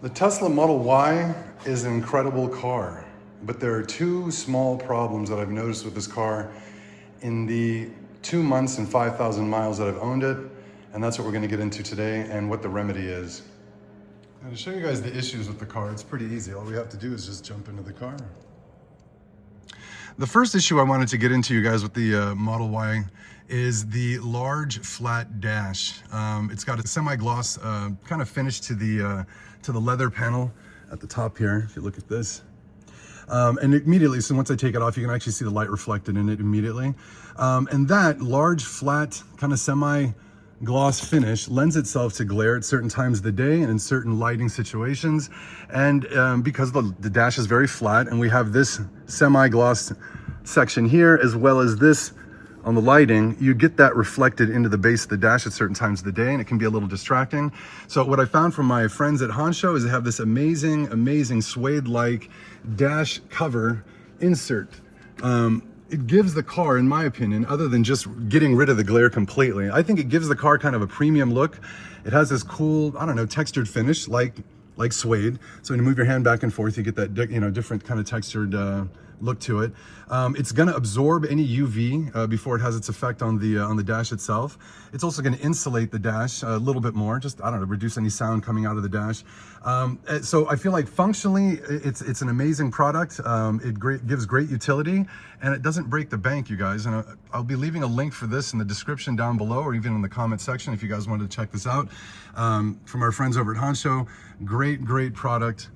The Tesla Model Y is an incredible car, but there are two small problems that I've noticed with this car in the 2 months and 5,000 miles that I've owned it, and that's what we're going to get into today and what the remedy is. Now, to show you guys the issues with the car, it's pretty easy. All we have to do is just jump into the car. The first issue I wanted to get into, you guys, with the Model Y is the large flat dash. It's got a semi-gloss kind of finish to the leather panel at the top here, if you look at this. And immediately, so once I take it off, you can actually see the light reflected in it immediately. And that large, flat, kind of semi-gloss finish lends itself to glare at certain times of the day and in certain lighting situations. And because the dash is very flat and we have this semi-gloss section here, as well as this on the lighting, you get that reflected into the base of the dash at certain times of the day, and it can be a little distracting. So what I found from my friends at Hansshow is they have this amazing Suede-Like dash cover insert. It gives the car, in my opinion, other than just getting rid of the glare completely, I think it gives the car kind of a premium look. It has this cool, I don't know, textured finish like suede. So when you move your hand back and forth, you get that, different kind of textured look to it. It's going to absorb any UV before it has its effect on the dash itself. It's also going to insulate the dash a little bit more, just, I don't know, reduce any sound coming out of the dash. So I feel like functionally it's an amazing product. It gives great utility, and it doesn't break the bank, you guys. And I'll be leaving a link for this in the description down below, or even in the comment section if you guys wanted to check this out. From our friends over at Hansshow, great product.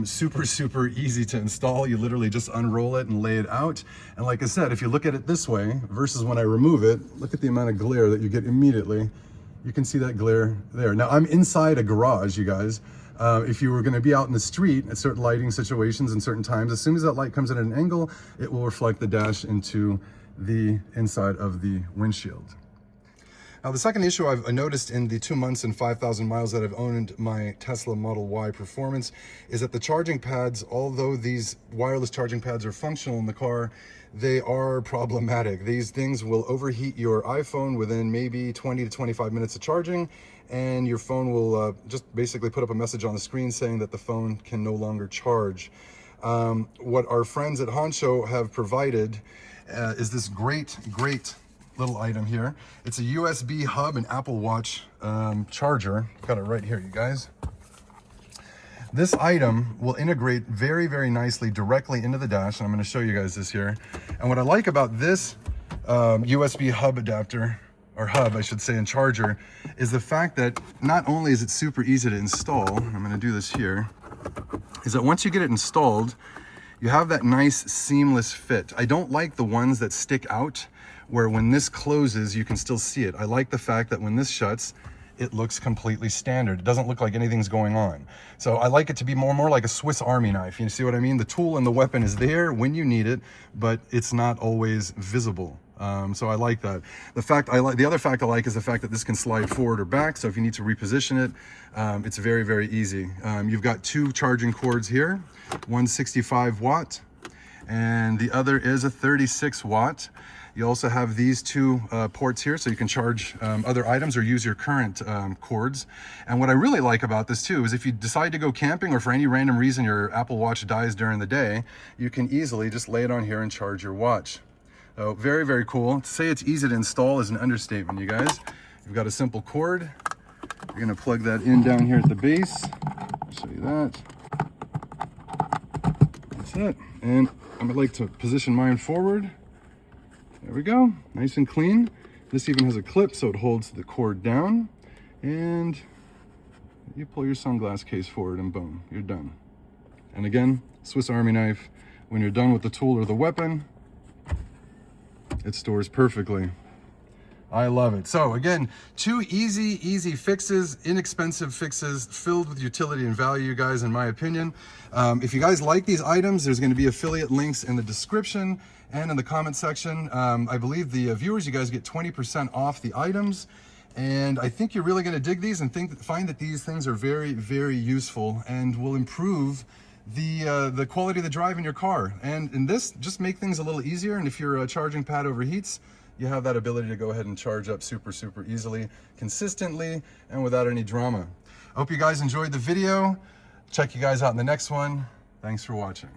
Super easy to install. You literally just unroll it and lay it out. And like I said, if you look at it this way versus when I remove it, look at the amount of glare that you get immediately. You can see that glare there. Now I'm inside a garage, you guys. If you were going to be out in the street at certain lighting situations and certain times, as soon as that light comes in at an angle, it will reflect the dash into the inside of the windshield. Now, the second issue I've noticed in the 2 months and 5,000 miles that I've owned my Tesla Model Y Performance is that the charging pads, although these wireless charging pads are functional in the car, they are problematic. These things will overheat your iPhone within maybe 20 to 25 minutes of charging, and your phone will just basically put up a message on the screen saying that the phone can no longer charge. What our friends at Hansshow have provided is this great little item here. It's a USB hub and Apple Watch charger. Got it right here, you guys. This item will integrate very nicely directly into the dash, and I'm going to show you guys this here. And what I like about this USB hub adapter, or hub I should say, and charger, is the fact that not only is it super easy to install, I'm going to do this here, is that once you get it installed, you have that nice seamless fit. I don't like the ones that stick out, where when this closes, you can still see it. I like the fact that when this shuts, it looks completely standard. It doesn't look like anything's going on. So I like it to be more like a Swiss Army knife. You see what I mean? The tool and the weapon is there when you need it, but it's not always visible. So I like that. The other fact I like is the fact that this can slide forward or back. So if you need to reposition it, it's very easy. You've got two charging cords here, one 65 watt, and the other is a 36 watt. You also have these two ports here, so you can charge other items or use your current cords. And what I really like about this too is if you decide to go camping, or for any random reason your Apple Watch dies during the day, you can easily just lay it on here and charge your watch. So very cool. To say it's easy to install is an understatement, you guys. You've got a simple cord. You're gonna plug that in down here at the base. I'll show you that. That's it. And I would like to position mine forward. There we go, nice and clean. This even has a clip so it holds the cord down, and you pull your sunglass case forward and boom, you're done. And again, Swiss Army knife, when you're done with the tool or the weapon, it stores perfectly. I love it. So again, two easy fixes, inexpensive fixes, filled with utility and value, you guys, in my opinion. If you guys like these items, there's going to be affiliate links in the description and in the comment section. I believe the viewers, you guys get 20% off the items. And I think you're really going to dig these and find that these things are very useful and will improve the quality of the drive in your car. And this just make things a little easier. And if your charging pad overheats, you have that ability to go ahead and charge up super easily, consistently, and without any drama. I hope you guys enjoyed the video. Check you guys out in the next one. Thanks for watching.